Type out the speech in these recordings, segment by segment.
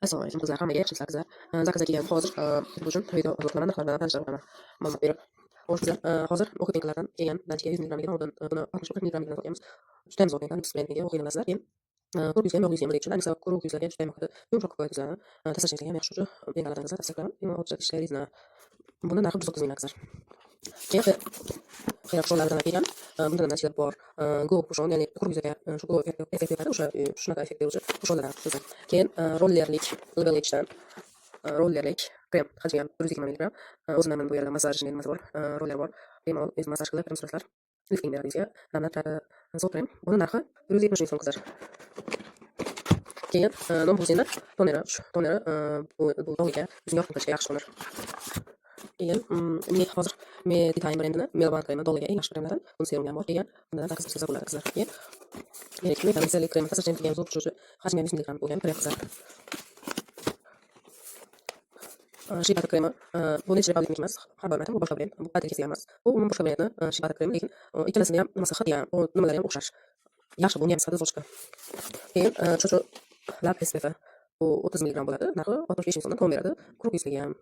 Assalomu alaykum qizlar, hammaga yaxshiliklar qizlar. Zakazga kelgan hozir bu uchun video upload qilaman, narxlar bilan tanishtirib o'taman. Ma'lumot berib. Xo'sh qizlar, hozir o'quv kelgan banchga 100 mg oldin buni 60-40 mg sotyapmiz. Judayam zo'r ekan, displeyga o'qiydilasizlar. Keyin ko'rgizga ham yog'izga ham deb ayniqsa ko'rgizlarga judayam yoqadi. Yumshoq qilib qo'yadi qizlarni. Tashlashingizga ham yaxshi shuju. Bengalaringizga tavsiya qilaman. Keyin hozir ishlaysiz. Buni narxi 130 ming qizlar. Keyin xayr qushonlaridan kelgan. Bunda nima ishlar bor? Go qushon, ya'ni ko'rgizga shu go effekt beradi, o'sha shunaqa effekt beruvchi qushonlardan qizlar. Keyin rollerlik, level H'dan rollerlik krem hajmi ham 120 mg. O'zimdan bu yerda massaj nimasi bor? Roller bor. Bemalol o'zim massaj qilib turibsizlar. Lifting beradi bizga. Zo'r krem. Buni narxi 170 ming so'm qizlar. Keyin non buzenda toneri bu dog'iga yuzga yoqib yaxshi toner. Keyin hozir Meditime brendini Melban kremi dog'iga eng yaxshi kremlardan. Buni serumga ham bor. Keyin bundan taqish qilsa bo'ladi qizlar. Keyin Meditime krem tasarruf qilgan zo'r tushuvchi hajmi 20 mg bo'lgan krem qizlar. Shibata kremi, bu Nature Republic emas, har bir bu boshqa brend, bu patentsiz emas. Bu boshqa brendni Shibata kremi, lekin ikkalasini ham nimasi xit, ya'ni u nimalari ham o'xshash. Yaxshi, buni ham sifati zo'rchiqa. Keyin Chocho Lab SPF bu 30 mg bo'ladi, narxi 65 ming so'mdan tom beradi. Quruq yuzlarga ham,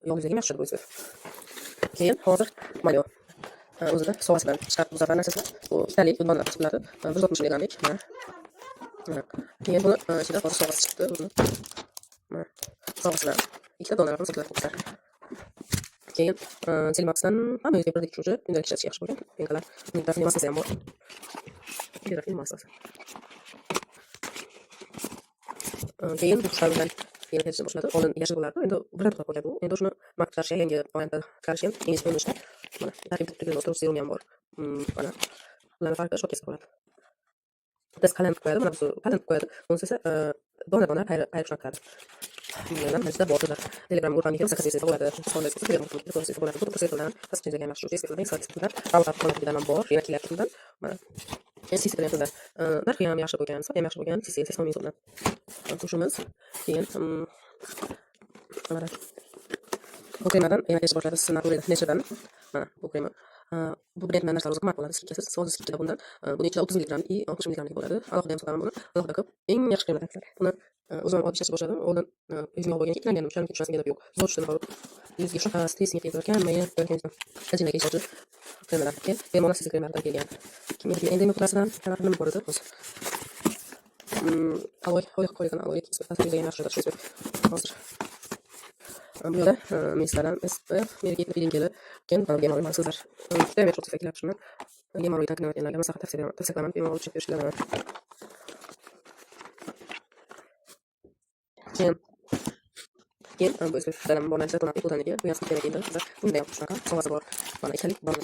yog' yuzlarga ham yaxshi bu SPF. Keyin hozir Mario o'zida sovasi bilan chiqarib bu safar narsasi bu italik donlar chiqiladi. 160 mg. Keyin buni ichida hozir sovasi chiqdi. Mana sovasi bilan ikkita donalarni seklab qo'yiblar. Keyin Telmaxdan ham o'ziga birdek tushuvchi kundalik ishlatish yaxshi bo'lgan. Penkalar, uning massasi ham bor. Kerak massasi. Keyin bu qushlar bilan yana ketishni boshladi. Oldin yashil bo'lardi, endi brend qilib qo'yadi u. Endi shuni mark chiqarishga yangi variantda chiqarish ham ingliz ko'rinishda. Mana tarkibida turgan o'stir serum ham bor. Mana ularning farqi shokesda bo'ladi. Bittasi qalin qilib qo'yadi, mana bu qalin qilib qo'yadi. Bunisi esa dona ayriqshab qiladi. Bundan bizda bor. Telegram guruhiga zakaz etsa bo'ladi. Sonda esa Telegram guruhiga zakaz etsa bo'ladi. Bu prosedurdan tasdiqlangan ham yaxshi. Testlardan sertifikatlar, davlat qonunidan ham bor. Yana kelayotgandan mana SC bilan narxi ham yaxshi bo'lgan, sifati ham yaxshi bo'lgan. SC 80 ming so'mdan. Tushimiz. Keyin mana bu kremadan yana kechish boshladi. Siz Nature'dan mana bu krema. Bu brenddan narsalar o'zi qimmat bo'ladi. Skikasiz, hozir skikada bundan buni ichida 30 mg, 60 mg bo'ladi. Alohida ham sotaman buni. Alohida qilib eng yaxshi kremalar. Buni o'zim olib ishlashni boshladim. Oldin yuzga bo'lgan ikkilangan o'shaning tushasiga deb yo'q. Zo'r tushdi bor. Yuzga shunaqa stressni yetkazayotgan, men ajinaga ishlovchi kremalar. Bemalol siz kremalardan kelgan. Kimyoviy endemik klasidan nima bor edi o'zi. Aloe qo'ygan aloe sifatida yaxshi tushdi. Hozir bu yerda misladan SPF merkitni filing kelib, keyin bemalol sizlar juda yaxshi tufaklar shuni bemalol taqdimotlarga maslahat tavsiya qilaman. Bemalol tushib ko'rishinglar. Keyin bu SPF bilan bor narsa to'nab o'taniga bu yaxshi kerak edi. Bunda ham shunaqa sovasi bor. Mana ikkalik bor.